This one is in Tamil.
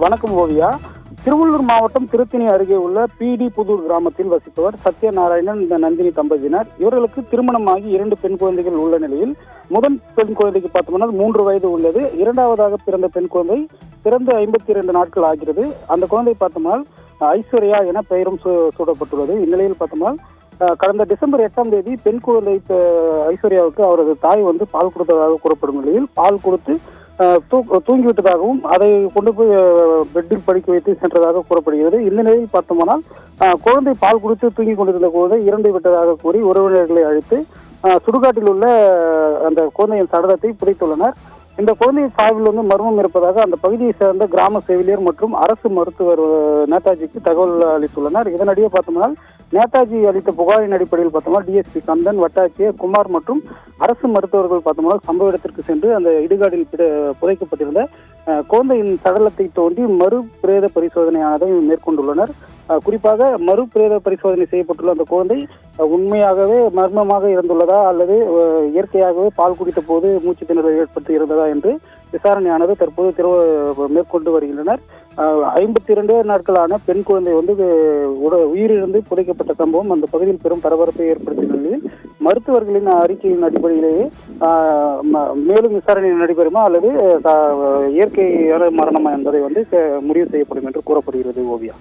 வணக்கம் ஓவியா. திருவள்ளூர் மாவட்டம் திருத்தணி அருகே உள்ள பிடி புதூர் கிராமத்தில் வசிப்பவர் சத்யநாராயணன் நந்தினி தம்பதியினர். இவர்களுக்கு திருமணமாகி 2 பெண் குழந்தைகள் உள்ள நிலையில் முதல் பெண் குழந்தைக்கு பார்த்தோம்னா 3 வயது உள்ளது. இரண்டாவதாக பிறந்த பெண் குழந்தை பிறந்து 52 நாட்கள் ஆகிறது. அந்த குழந்தை பார்த்தோம்னால் ஐஸ்வர்யா என பெயரும் சூடப்பட்டுள்ளது. இந்நிலையில் பார்த்தோம்னால் கடந்த டிசம்பர் 8ஆம் தேதி பெண் குழந்தை ஐஸ்வர்யாவுக்கு அவரது தாய் பால் கொடுத்ததாக கூறப்படும் நிலையில் பால் கொடுத்து தூங்கிவிட்டதாகவும் அதை கொண்டு போய் பெட்டில் படுக்க வைத்து சென்றதாக கூறப்படுகிறது. இந்த நிலையில் பார்த்தோம்னால் குழந்தை பால் குடித்து தூங்கி கொண்டிருந்த குழந்தை இறந்து விட்டதாக கூறி உறவினர்களை அழைத்து சுடுகாட்டில் உள்ள அந்த குழந்தையின் சடலத்தை புதைத்துள்ளனர். இந்த குழந்தையின் சாவில் மர்மம் இருப்பதாக அந்த பகுதியை சேர்ந்த கிராம செவிலியர் மற்றும் அரசு மருத்துவர் நேதாஜிக்கு தகவல் அளித்துள்ளனர். இதனிடையே பார்த்தோம்னால் நேதாஜி அளித்த புகாரின் அடிப்படையில் பார்த்தோம்னா டிஎஸ்பி கந்தன், வட்டாட்சியர் குமார் மற்றும் அரசு மருத்துவர்கள் பார்த்தோம்னா சம்பவ இடத்திற்கு சென்று அந்த இடுகாடில் புதைக்கப்பட்டிருந்த குழந்தையின் சடலத்தை தோண்டி மறு பிரேத பரிசோதனையானதை மேற்கொண்டுள்ளனர். குறிப்பாக மறு பிரேத பரிசோதனை செய்யப்பட்டுள்ள அந்த குழந்தை உண்மையாகவே மர்மமாக இருந்துள்ளதா அல்லது இயற்கையாகவே பால் குடித்த போது மூச்சு திணறல் ஏற்பட்டு இருந்ததா என்று விசாரணையானது தற்போது மேற்கொண்டு வருகின்றனர். 52 நாட்களான பெண் குழந்தை உயிரிழந்து புதைக்கப்பட்ட சம்பவம் அந்த பகுதியில் பெரும் பரபரப்பை ஏற்படுத்திய நிலையில் மருத்துவர்களின் அறிக்கையின் அடிப்படையிலேயே மேலும் விசாரணை நடைபெறுமா அல்லது இயற்கையான மரணமா என்பதை முடிவு செய்யப்படும் என்று கூறப்படுகிறது. ஓவியா.